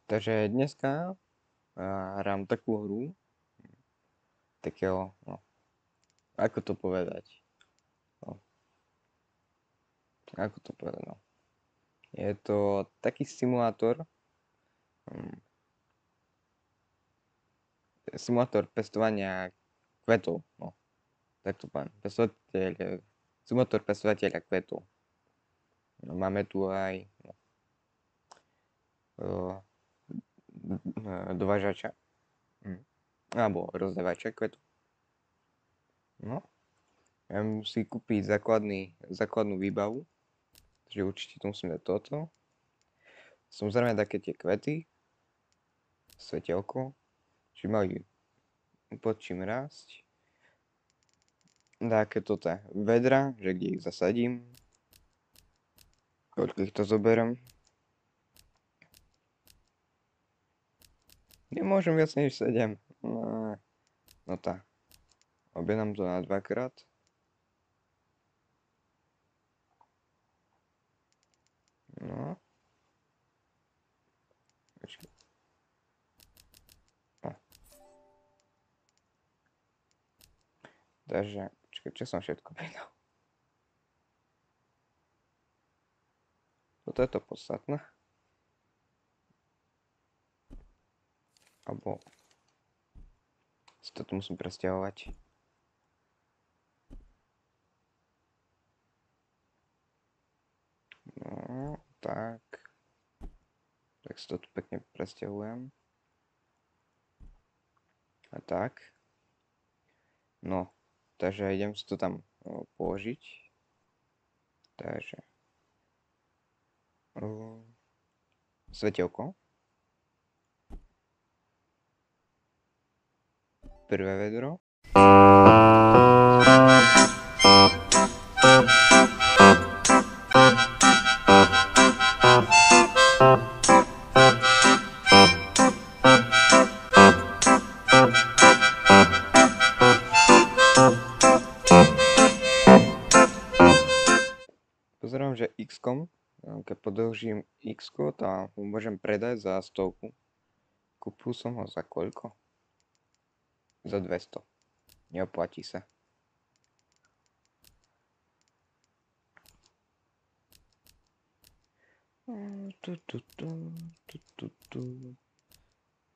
Takže dneska hrám takú hru, takého, no, ako to povedať, no, ako to povedať, no. Je to taký simulátor, simulátor pestovania kvetov, no, tak to poviem, simulátor pestovateľa kvetov. No, máme tu aj dovážača, alebo rozdávača kvetov. No, ja musím kúpiť základnú výbavu, takže určite to musím dať toto. Samozrejme také tie kvety, svetelko, či majú pod čím rásť. Také toto vedra, že kde ich zasadím, koľko ich to zoberiem. Nemôžem viac než 7. No tá. Objednám to na 2-krát. No. Počkej. No. Takže, počkaj, čo som všetko pridal? Toto je to podstatné. Alebo si to tu musím presťahovať. No, tak. Tak si to tu pekne presťahujem. A tak. No, takže idem si to tam položiť. Takže. Svetelko. Prvé vedro. Pozerám, že X-kom, keď podlžím X-ko, to môžem predať za 100. Kúpil som ho za koľko? Za 200. Neoplatí sa.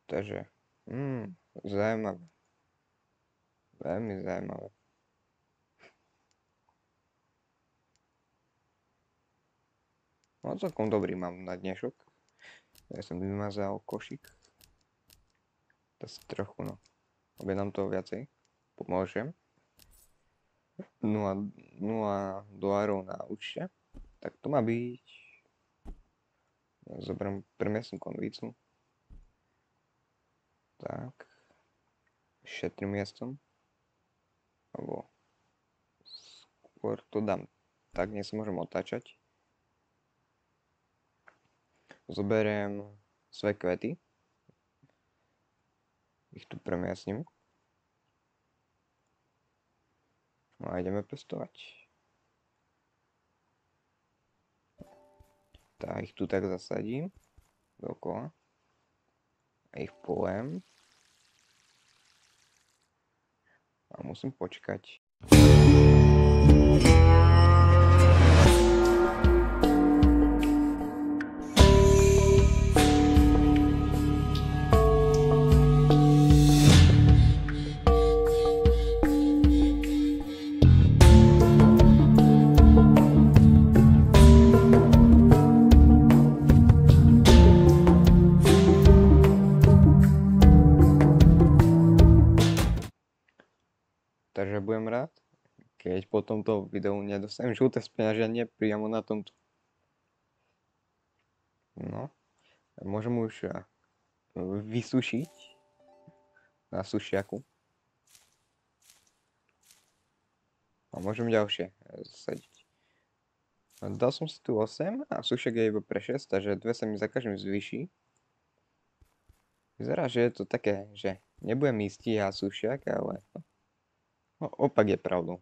Takže, zaujímavé. Veľmi zaujímavé. No celkom dobrý mám na dnešok. Ja som vymazal košík. To si trochu, no. Objednám toho viacej. Pomôžem. 0 dolárov na účte. Tak to má byť. Zoberiem premiesnú konvicu. Tak. Šetrím miestom. Alebo skôr to dám. Tak dnes môžem otáčať. Zoberiem svoje kvety. Ich tu premiesním. No a ideme pestovať. Tak ich tu tak zasadím dookola. A ich pojem. A musím počkať. Takže budem rád, keď po tomto videu nedostanem žlté speňaženie priamo na tomto. No, môžem už vysušiť na sušiaku. A môžem ďalšie zasadiť. Dal som si tu 8 a sušiak je iba pre 6, takže 2 sa mi za každým zvýši. Vyzerá, že je to také, že nebudem istý a sušiak, ale no, opak je pravdou.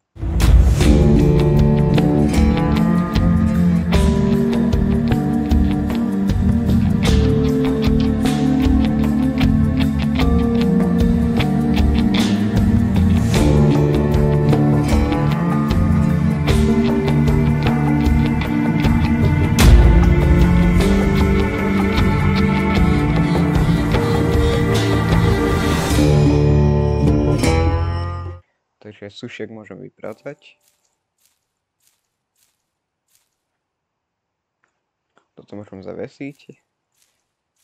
Takže sušiek môžem vypratať. Toto môžem zavesiť.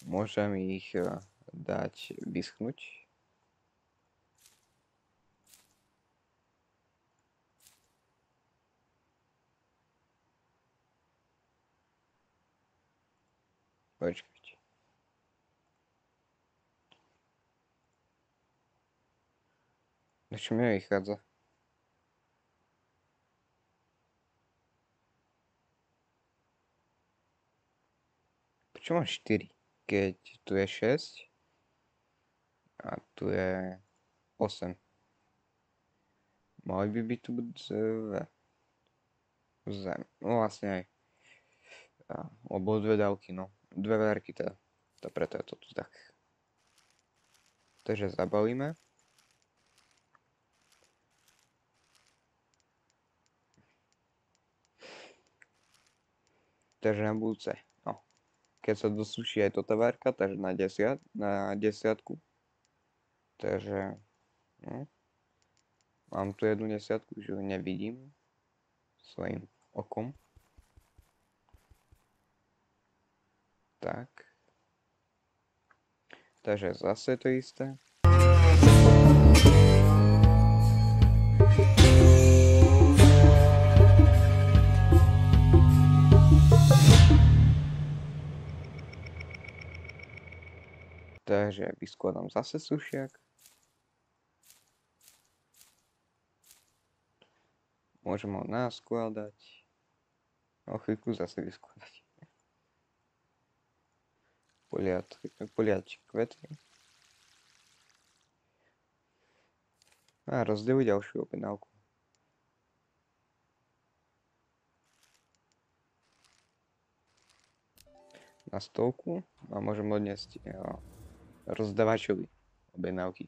Môžem ich dať vyschnúť. Počkajte. Čo mi vychádza? Prečo mám 4? Keď tu je 6 a tu je 8. Mali by byť tu dve. Zem. No vlastne aj. Lebo dve dávky, no. Dve verky teda. To preto je to tu tak. Takže zabalíme. Takže na budúce. No. Keď sa dosuší aj toto verka, takže na desiatku. Takže, no. Mám tu jednu desiatku, že ju nevidím svojim okom. Tak. Takže zase to isté. Takže vyskladám zase sušiak. Môžem ho naskladať. O chvíľku zase vyskladať. Poliať kvety. A rozdeliť ďalšiu objednávku. Na stovku a môžem odniesť rozdávačovi objednávky.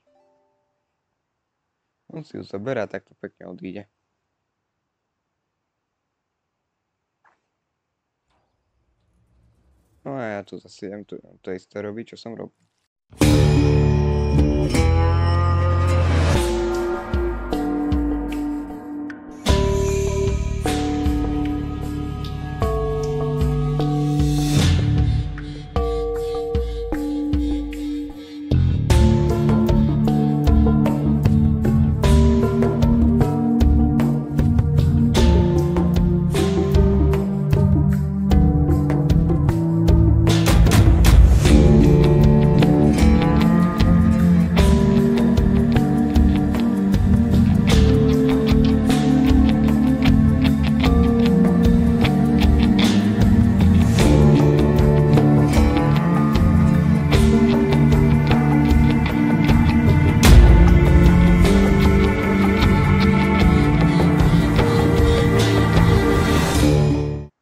On si ju zoberá a takto pekne odíde. No a ja tu zase idem to isté robiť, čo som robil.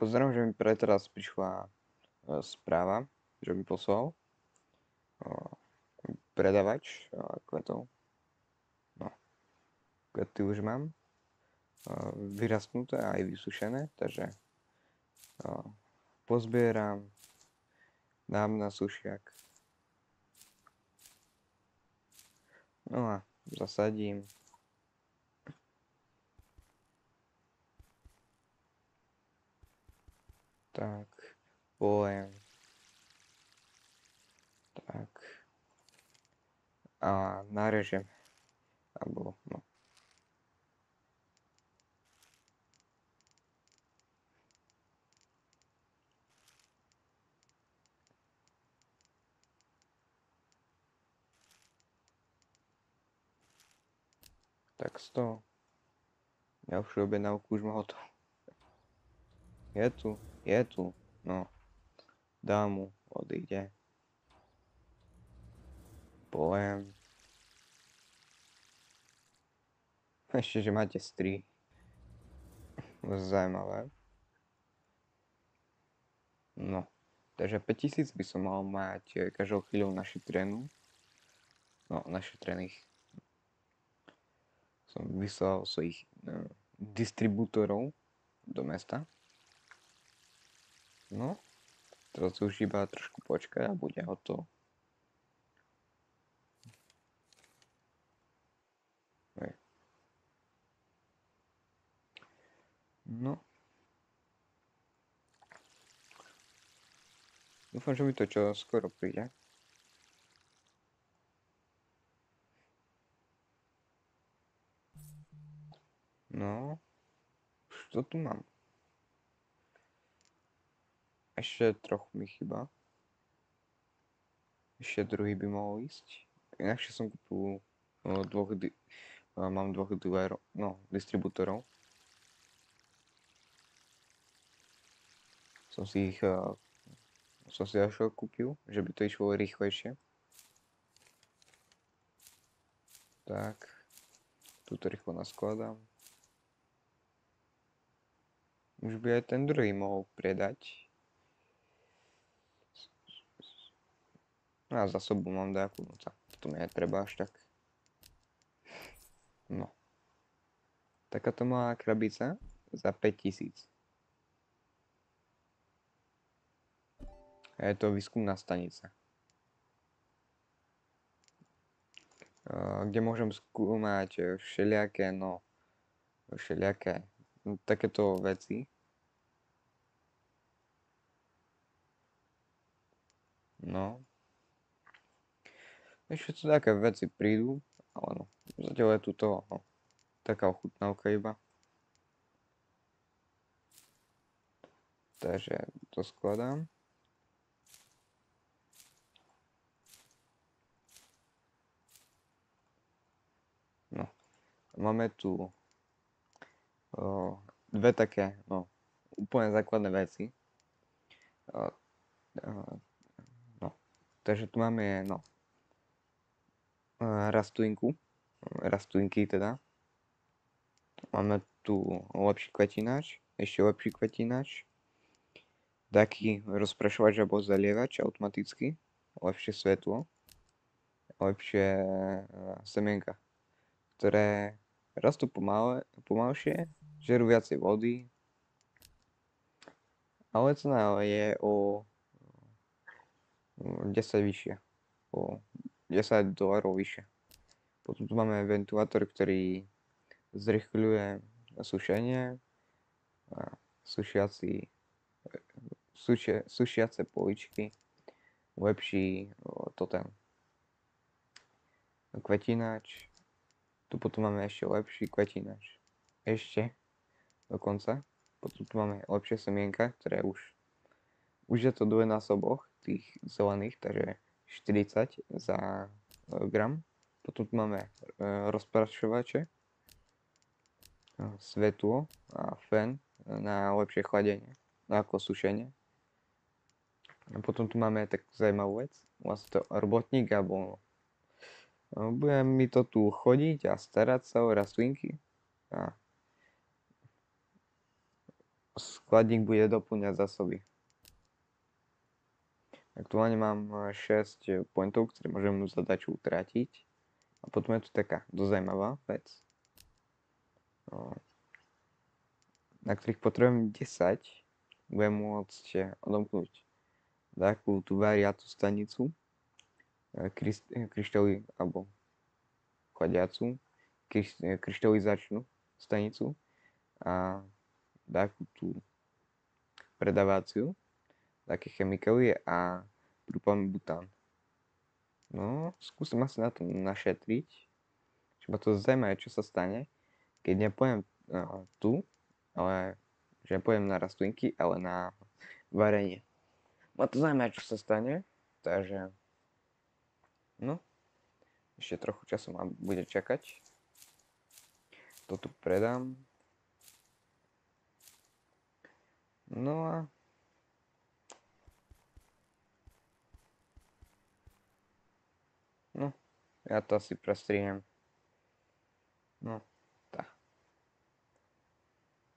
Pozerám, že mi pre teraz prišla správa, že mi poslal predavač kvetov. No, kvety už mám vyrastnuté a aj vysušené, takže pozbieram, dám na sušiak. No a zasadím. Tak, pojem. Tak. A narežem. Alebo, no. Tak 100. Ďalšiu objednávku už mám hotovú. Je tu, no. Dám mu, odíde. Pojem. Ešte, že máte stri. Zajímavé. No. Takže 5000 by som mal mať každou chvíľou našetrenú. No, našetrených. Som vyslal svojich distribútorov do mesta. No, teraz už iba trošku počkaj a bude hotovo. No. Dúfam, že mi to čo skoro príde. No. Čo tu mám? Ešte trochu mi chýba. Ešte druhý by mohol ísť. Inakšie som kúpil mám dvoch dealerov, no, distribútorov. Som si až kúpil, že by to išlo rýchlejšie. Tak, túto rýchlo naskladám. Už by aj ten druhý mohol predať. No a zásobu mám nejakú, no tak to mi netreba až tak. No. Takáto malá krabica za 5000. A je to výskumná stanica. Kde môžem skúmať všelijaké takéto veci. No. Ešte tu také veci prídu, ale no, zatiaľ je tu to, no, taká ochutnávka iba. Takže to skladám. No, máme tu dve také, no, úplne základné veci. No, takže tu máme, no, rastlinky teda. Máme tu lepší kvetináč, ešte lepší kvetináč, taký rozprašovač alebo zalievač automaticky, lepšie svetlo, lepšie semienka, ktoré rastú pomalšie, žerú viacej vody, ale cena je o 10 vyššia, o $10 vyššie. Potom tu máme ventilátor, ktorý zrýchľuje sušenie, sušiace poličky, lepší ten kvetináč. Tu potom máme ešte lepší kvetináč. Ešte dokonca. Potom tu máme lepšie semienka, ktoré už je to dvojnásobok tých zelených, takže 40 za gram. Potom tu máme rozprašovače, svetlo a fén na lepšie chladenie, ako sušenie. A potom tu máme takú zaujímavú vec, vlastne to robotník, alebo budem mi to tu chodiť a starať sa o rastlinky a skladník bude doplňať zásoby. Aktuálne mám 6 pointov, ktoré môžem zadaču utratiť. A potom je tu taká dosť zaujímavá vec, na ktorých potrebujem 10, budem môcť odomknúť takú tú variátu stanicu, kryštály alebo chladiacu, kryštalizačnú stanicu a takú tú predávaciu, také chemikálie a prúpam bután. No, skúsim asi na to našetriť, že ma to zaujímavé, čo sa stane, keď nepojem tu, ale že nepojem na rastlinky, ale na varenie. Ma to zaujímavé, čo sa stane, takže no, ešte trochu času ma bude čakať. To tu predám. No a no, ja to asi prestrihnem. No, tak.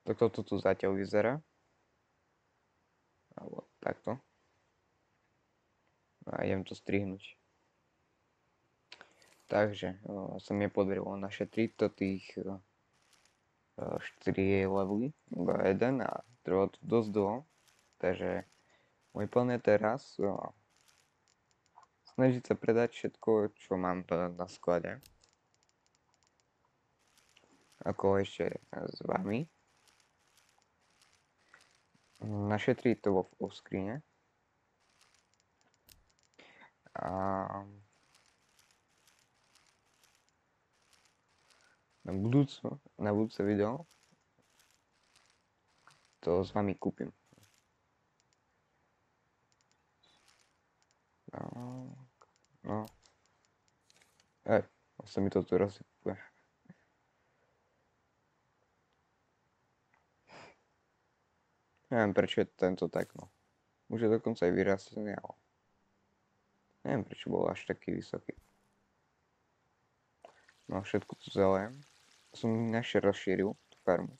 Takto to tu zatiaľ vyzerá. Alebo takto. A idem to strihnúť. Takže sa mi podarilo našetriť to tých 4 levely, iba jeden a trvalo to dosť dlho. Takže môj plán je teraz snažiť sa predať všetko, čo mám na sklade. Ako ešte s vami. Našetrí to vo offscreene. A na budúce video to s vami kúpim. No. Sa mi to tu rozsypuje. Neviem, prečo je tento tak, no. Už je dokonca aj vyrastený, ale neviem, prečo bol až taký vysoký. No, všetko tu zelejem. Som ešte rozšíril tú farmu.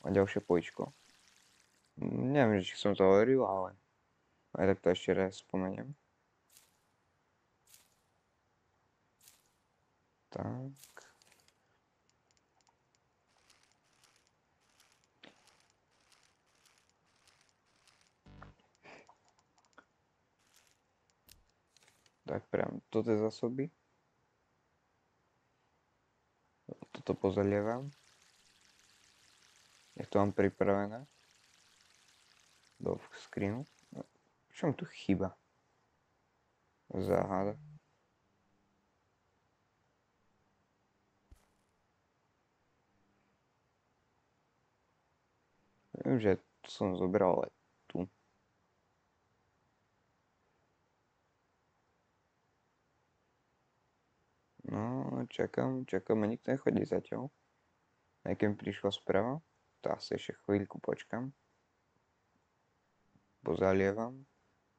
A ďalšie pojičko. Neviem, či som to hovoril, ale aj tak to ešte raz spomeniem. Tak. Tak priam do tej zásoby. Toto pozalievam. Je to mám pripravené. Do screenu. Čo mi tu chýba? Záhada. Viem, že tu som zobral, ale tu. No, čakám a nikto nechodí zatiaľ. Aj keď mi prišla správa, to asi ešte chvíľku počkam. Pozalievam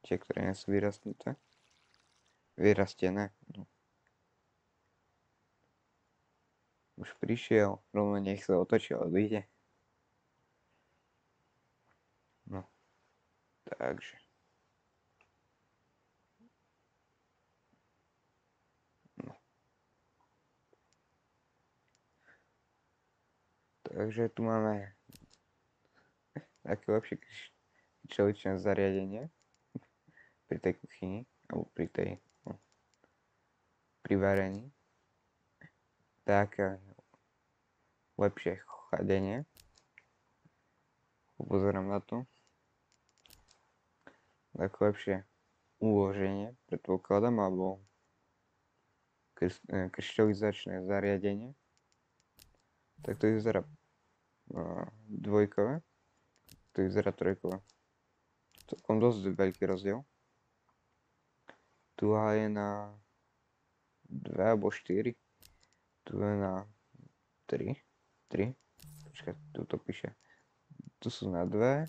tie, ktoré nie sú vyrastnuté. Vyrastené. No. Už prišiel, rovno nech sa otočí a odíde. No, takže. No. Takže tu máme také lepšie čeličné zariadenie pri tej kuchyni, alebo pri tej, no, pri varení. Také lepšie chladenie. Upozorám na to. Tak lepšie uloženie, predpokladám, alebo kryštalizačné zariadenie. Tak to vyzerá dvojkové, to vyzerá trojkové. Celkom dosť veľký rozdiel. Tu je na 2 alebo 4. Tu je na 3. Počkaj, tu to píše. Tu sú na 2,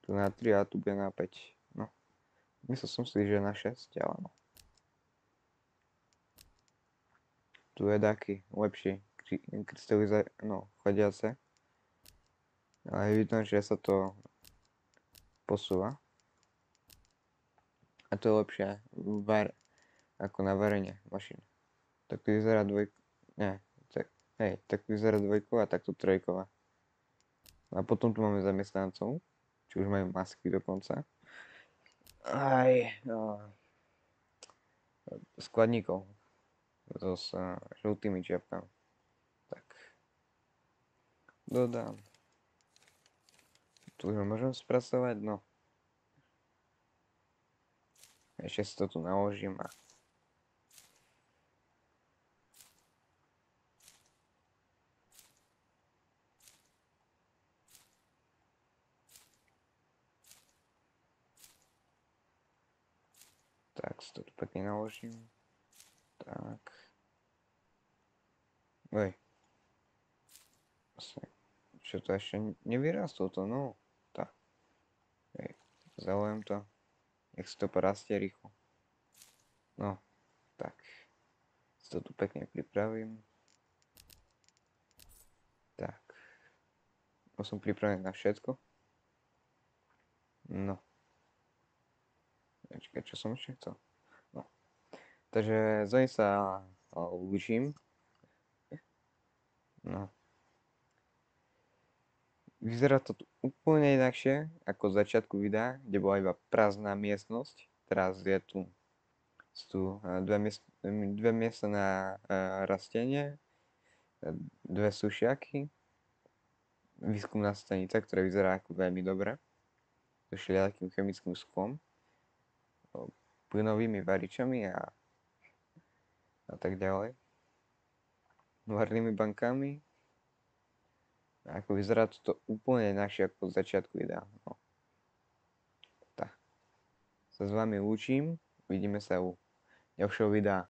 tu na 3 a tu bude na 5. No, myslel som si, že na 6, ale no. Tu je taký lepší chodiace. Ale je vidno, že sa to posúva. A to je lepšie ako na varenie mašín. Tak to vyzerá tak vyzerá dvojková, tak to trojková. A potom tu máme zamestnancov, či už majú masky dokonca. Aj skladníkov so žltými čiapkami. Tak dodám. Tu už môžem spracovať, no. Ešte si to tu naložím a tak si to tu pekne naložím. Tak. Čo to ešte nevyrastlo to, no. Tak. Zaujem to. Nech si to porastie rýchlo. No, tak. Si to tu pekne pripravím. Tak. Som pripravený na všetko. No. Počkaj, čo som ešte chcel? No. Takže z nej sa učím. No. Vyzerá to tu úplne inakšie ako z začiatku videa, kde bola iba prázdna miestnosť. Teraz sú tu dve miesta na rastenie, dve sušiaky, výskumná stanica, ktorá vyzerá ako veľmi dobre. so všelijakým chemickým sklom, plynovými varičami a tak ďalej. Varnými bankami. A ako vyzerá to úplne inakšie ako od začiatku videa. No. Tak. Sa s vami lúčim. Vidíme sa u ďalšieho videa.